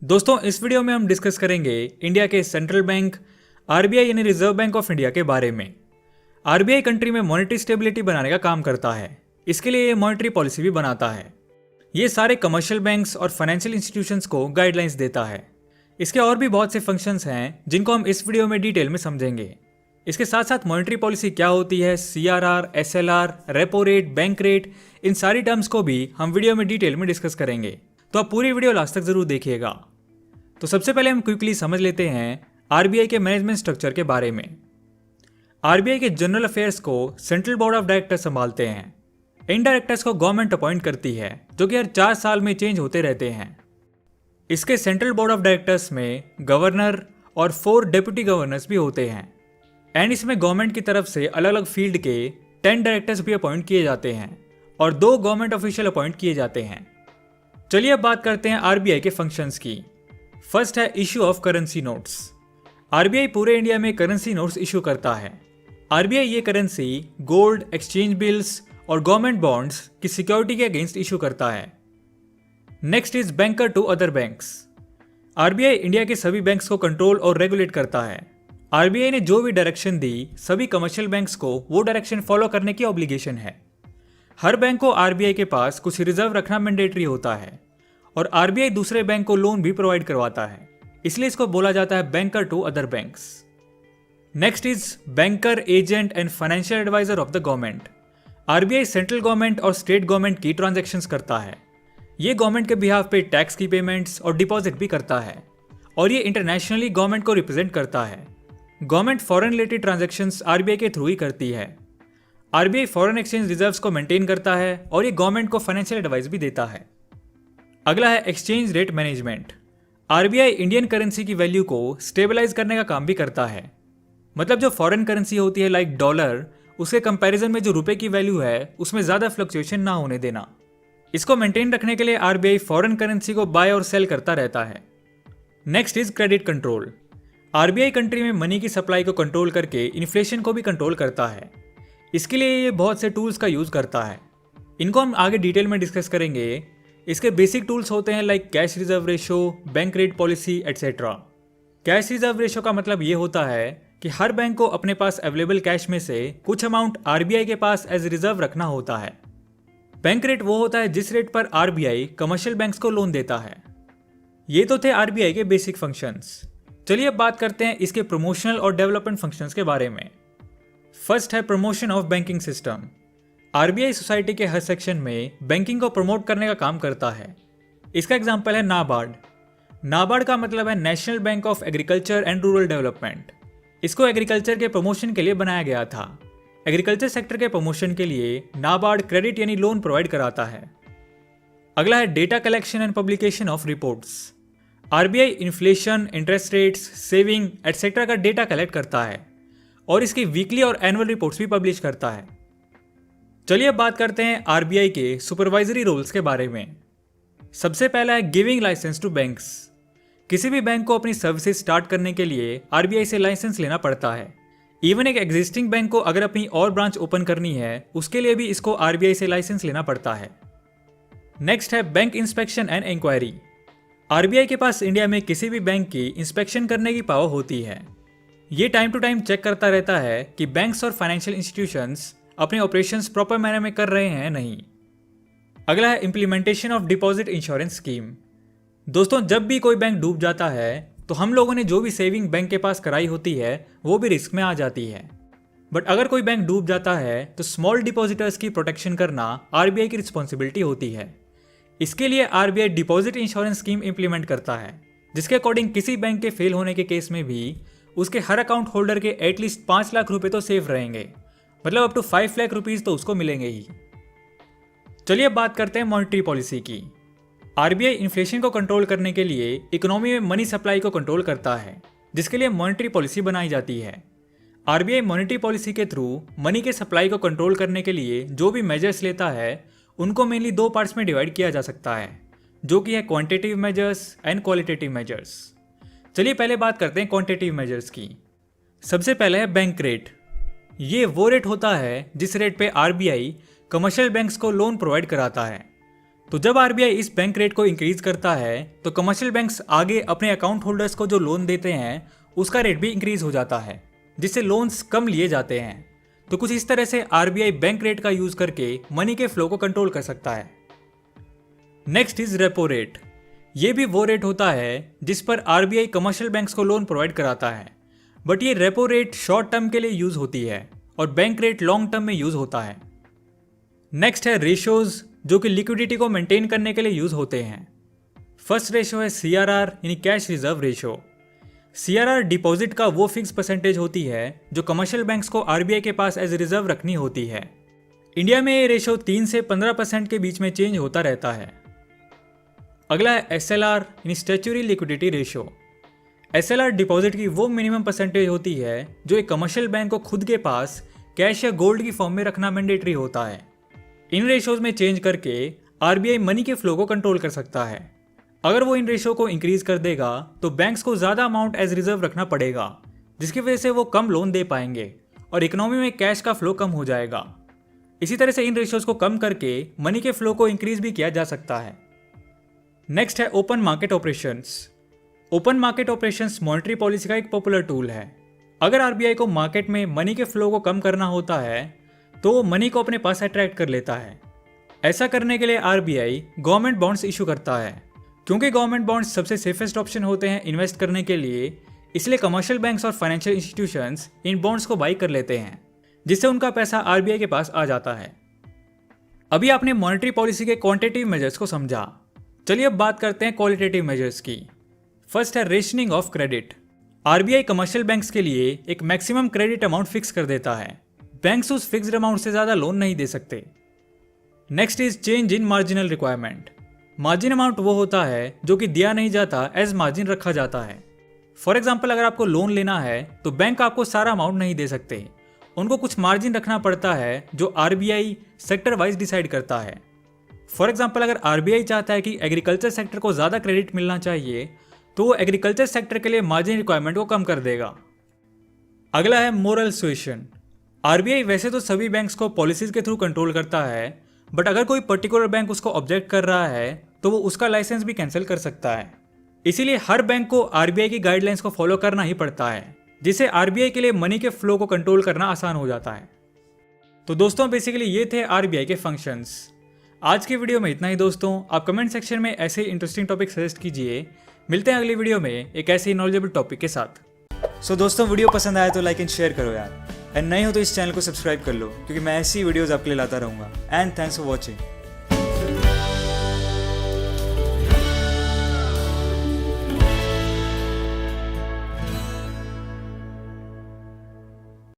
दोस्तों इस वीडियो में हम डिस्कस करेंगे इंडिया के सेंट्रल बैंक आरबीआई यानी रिजर्व बैंक ऑफ इंडिया के बारे में। आरबीआई कंट्री में मॉनेटरी स्टेबिलिटी बनाने का काम करता है। इसके लिए ये मॉनेटरी पॉलिसी भी बनाता है। ये सारे कमर्शियल बैंक्स और फाइनेंशियल इंस्टीट्यूशंस को गाइडलाइंस देता है। इसके और भी बहुत से फंक्शंस हैं जिनको हम इस वीडियो में डिटेल में समझेंगे। इसके साथ साथ मॉनेटरी पॉलिसी क्या होती है, CRR, SLR, repo rate, bank rate, इन सारी टर्म्स को भी हम वीडियो में डिटेल में डिस्कस करेंगे। तो आप पूरी वीडियो लास्ट तक जरूर देखिएगा। तो सबसे पहले हम क्विकली समझ लेते हैं आरबीआई के मैनेजमेंट स्ट्रक्चर के बारे में। आरबीआई के जनरल अफेयर्स को सेंट्रल बोर्ड ऑफ डायरेक्टर्स संभालते हैं। इन डायरेक्टर्स को गवर्नमेंट अपॉइंट करती है, जो कि हर 4 साल में चेंज होते रहते हैं। इसके सेंट्रल बोर्ड ऑफ डायरेक्टर्स में गवर्नर और 4 डेप्यूटी गवर्नर्स भी होते हैं। एंड इसमें गवर्नमेंट की तरफ से अलग अलग फील्ड के 10 डायरेक्टर्स भी अपॉइंट किए जाते हैं और 2 गवर्नमेंट ऑफिशियल अपॉइंट किए जाते हैं। चलिए अब बात करते हैं आरबीआई के फंक्शंस की। फर्स्ट है issue of currency notes. RBI पूरे इंडिया में करेंसी नोट्स इशू करता है। आरबीआई ये करेंसी गोल्ड, एक्सचेंज बिल्स और गवर्नमेंट बॉन्ड्स की सिक्योरिटी के अगेंस्ट इशू करता है। Next is banker to other banks. RBI India के सभी बैंक्स को कंट्रोल और रेगुलेट करता है। आरबीआई ने जो भी डायरेक्शन दी, सभी कमर्शियल बैंक्स को वो डायरेक्शन फॉलो करने की ऑब्लिगेशन है। हर बैंक को आरबीआई के पास कुछ रिजर्व रखना मैंडेटरी होता है और आरबीआई दूसरे बैंक को लोन भी प्रोवाइड करवाता है, इसलिए इसको बोला जाता है banker to other banks. Next is banker, agent and financial advisor of the government. RBI central government और स्टेट गवर्नमेंट की ट्रांजैक्शंस करता है। ये गवर्नमेंट के बिहाफ पे टैक्स की पेमेंट्स और डिपॉजिट भी करता है और ये इंटरनेशनली गवर्नमेंट को रिप्रेजेंट करता है। Government foreign related transactions RBI के थ्रू ही करती है। आरबीआई फॉरेन एक्सचेंज रिजर्व्स को मेंटेन करता है और ये गवर्नमेंट को फाइनेंशियल एडवाइस भी देता है। अगला है exchange rate management. RBI Indian currency की वैल्यू को स्टेबलाइज करने का काम भी करता है। मतलब जो फॉरेन करेंसी होती है लाइक डॉलर, उसके कंपैरिजन में जो रुपए की वैल्यू है उसमें ज्यादा फ्लक्चुएशन ना होने देना। इसको मेंटेन रखने के लिए आरबीआई फॉरेन करेंसी को बाय और सेल करता रहता है। Next is credit control. RBI country में मनी की सप्लाई को कंट्रोल करके इन्फ्लेशन को भी कंट्रोल करता है। इसके लिए ये बहुत से टूल्स का यूज करता है। इनको हम आगे डिटेल में डिस्कस करेंगे। इसके बेसिक टूल्स होते हैं like cash reserve ratio, bank rate policy etcetera. Cash reserve ratio का मतलब ये होता है कि हर बैंक को अपने पास अवेलेबल कैश में से कुछ अमाउंट आरबीआई के पास एज रिजर्व रखना होता है। बैंक रेट वो होता है जिस रेट पर आरबीआई कमर्शियल बैंक्स को लोन देता है। ये तो थे आरबीआई के बेसिक फंक्शंस। चलिए अब बात करते हैं इसके प्रमोशनल और डेवलपमेंट फंक्शंस के बारे में। फर्स्ट है promotion of banking system. RBI society के हर सेक्शन में बैंकिंग को प्रमोट करने का काम करता है। इसका एग्जांपल है नाबार्ड। नाबार्ड का मतलब है national bank of agriculture and rural development. इसको एग्रीकल्चर के प्रमोशन के लिए बनाया गया था। एग्रीकल्चर सेक्टर के प्रमोशन के लिए नाबार्ड क्रेडिट यानी लोन प्रोवाइड कराता है। अगला है data collection and publication of reports. RBI inflation, interest rates, saving etcetera का डेटा कलेक्ट करता है और इसकी वीकली और एनुअल रिपोर्ट्स भी पब्लिश करता है। चलिए अब बात करते हैं आरबीआई के सुपरवाइजरी रोल्स के बारे में। सबसे पहला है गिविंग लाइसेंस टू बैंक्स। किसी भी बैंक को अपनी सर्विसेज स्टार्ट करने के लिए आरबीआई से लाइसेंस लेना पड़ता है। इवन एक एग्जिस्टिंग बैंक को अगर अपनी और ब्रांच ओपन करनी है उसके लिए भी इसको आरबीआई से लाइसेंस लेना पड़ता है। नेक्स्ट है bank inspection and inquiry. RBI के पास इंडिया में किसी भी बैंक की इंस्पेक्शन करने की पावर होती है। ये टाइम टू टाइम चेक करता रहता है कि बैंक्स और फाइनेंशियल इंस्टीट्यूशंस अपने ऑपरेशंस प्रॉपर मैनर में कर रहे हैं नहीं। अगला है implementation of deposit insurance scheme. दोस्तों जब भी कोई बैंक डूब जाता है तो हम लोगों ने जो भी सेविंग बैंक के पास कराई होती है वो भी रिस्क में आ जाती है। बट अगर कोई बैंक डूब जाता है तो स्मॉल डिपॉजिटर्स की प्रोटेक्शन करना आरबीआई की रिस्पॉन्सिबिलिटी होती है। इसके लिए RBI deposit insurance scheme implement करता है, जिसके अकॉर्डिंग किसी बैंक के फेल होने के केस में भी उसके हर अकाउंट होल्डर के एटलीस्ट 5 लाख रुपए तो सेफ रहेंगे। मतलब अप टू 5 लाख रुपीज तो उसको मिलेंगे ही। चलिए अब बात करते हैं मॉनेटरी पॉलिसी की। आरबीआई इन्फ्लेशन को कंट्रोल करने के लिए इकोनॉमी में मनी सप्लाई को कंट्रोल करता है, जिसके लिए मॉनेटरी पॉलिसी बनाई जाती है। आरबीआई मॉनेटरी पॉलिसी के थ्रू मनी के सप्लाई को कंट्रोल करने के लिए जो भी मेजर्स लेता है उनको मेनली 2 पार्ट्स में डिवाइड किया जा सकता है, जो कि है quantitative measures and qualitative measures. चलिए पहले बात करते हैं क्वांटिटेटिव मेजर्स की। सबसे पहले है बैंक रेट। ये वो रेट होता है जिस रेट पे आरबीआई कमर्शियल बैंक्स को लोन प्रोवाइड कराता है। तो जब आरबीआई इस बैंक रेट को इंक्रीज करता है तो कमर्शियल बैंक्स आगे अपने अकाउंट होल्डर्स को जो लोन देते हैं उसका रेट भी इंक्रीज हो जाता है, जिससे लोन्स कम लिए जाते हैं। तो कुछ इस तरह से आरबीआई बैंक रेट का यूज करके मनी के फ्लो को कंट्रोल कर सकता है। Next is repo rate. ये भी वो रेट होता है जिस पर आरबीआई कमर्शियल बैंक्स को लोन प्रोवाइड कराता है, बट ये रेपो रेट शॉर्ट टर्म के लिए यूज होती है और बैंक रेट लॉन्ग टर्म में यूज होता है। नेक्स्ट है रेशियोज, जो कि लिक्विडिटी को मेंटेन करने के लिए यूज होते हैं। फर्स्ट रेशियो है सीआरआर यानी cash reserve ratio. CRR deposit का वो फिक्स परसेंटेज होती है जो कमर्शियल बैंक्स को आरबीआई के पास एज रिजर्व रखनी होती है। इंडिया में ये रेशियो 3 से 15% के बीच में चेंज होता रहता है। अगला है एसएलआर यानी statutory liquidity ratio. SLR deposit की वो मिनिमम परसेंटेज होती है जो एक कमर्शियल बैंक को खुद के पास कैश या गोल्ड की फॉर्म में रखना मैंडेटरी होता है। इन रेशियोज में चेंज करके आरबीआई मनी के फ्लो को कंट्रोल कर सकता है। अगर वो इन रेशियो को इंक्रीज कर देगा तो बैंक्स को ज्यादा अमाउंट एज रिजर्व रखना पड़ेगा, जिसकी वजह से वो कम लोन दे पाएंगे और इकोनॉमी में कैश का फ्लो कम हो जाएगा। इसी तरह से इन रेशियोज को कम करके मनी के फ्लो को इंक्रीज भी किया जा सकता है। नेक्स्ट है open market operations. Open market operations monetary policy का एक पॉपुलर टूल है। अगर आरबीआई को मार्केट में मनी के फ्लो को कम करना होता है तो वो मनी को अपने पास अट्रैक्ट कर लेता है। ऐसा करने के लिए आरबीआई गवर्नमेंट बॉन्ड्स इशू करता है। क्योंकि गवर्नमेंट बॉन्ड्स सबसे सेफेस्ट ऑप्शन होते हैं इन्वेस्ट करने के लिए, इसलिए कमर्शियल बैंक्स और फाइनेंशियल इंस्टीट्यूशंस इन बॉन्ड्स को बाई कर लेते हैं, जिससे उनका पैसा आरबीआई के पास आ जाता है। अभी आपने मॉनेटरी पॉलिसी के क्वांटिटेटिव मेजर्स को समझा। चलिए अब बात करते हैं क्वालिटेटिव मेजर्स की। फर्स्ट है rationing of credit. RBI commercial banks के लिए एक मैक्सिमम क्रेडिट अमाउंट फिक्स कर देता है। बैंक्स उस फिक्स्ड अमाउंट से ज्यादा लोन नहीं दे सकते। Next is change in marginal requirement. Margin amount वो होता है जो कि दिया नहीं जाता, एज मार्जिन रखा जाता है। फॉर एग्जाम्पल, अगर आपको लोन लेना है तो बैंक आपको सारा अमाउंट नहीं दे सकते, उनको कुछ मार्जिन रखना पड़ता है जो आरबीआई सेक्टर वाइज डिसाइड करता है। फॉर एग्जाम्पल, अगर आरबीआई चाहता है कि एग्रीकल्चर सेक्टर को ज्यादा क्रेडिट मिलना चाहिए तो वो एग्रीकल्चर सेक्टर के लिए मार्जिन रिक्वायरमेंट को कम कर देगा। अगला है मोरल सुएशन। आरबीआई वैसे तो सभी बैंक्स को पॉलिसीज के थ्रू कंट्रोल करता है, बट अगर कोई पर्टिकुलर बैंक उसको ऑब्जेक्ट कर रहा है तो वो उसका लाइसेंस भी कैंसिल कर सकता है। इसीलिए हर बैंक को आरबीआई की गाइडलाइंस को फॉलो करना ही पड़ता है, जिससे आरबीआई के लिए मनी के फ्लो को कंट्रोल करना आसान हो जाता है। तो दोस्तों, बेसिकली ये थे आरबीआई के फंक्शंस। आज के वीडियो में इतना ही दोस्तों। आप कमेंट सेक्शन में ऐसे इंटरेस्टिंग टॉपिक सजेस्ट कीजिए। मिलते हैं अगली वीडियो में एक ऐसे ही नॉलेजेबल टॉपिक के साथ। सो दोस्तों, वीडियो पसंद आया तो लाइक एंड शेयर करो यार, एंड नए हो तो इस चैनल को सब्सक्राइब कर लो, क्योंकि मैं ऐसी वीडियोस आपके लिए लाता रहूँगा। And thanks for watching.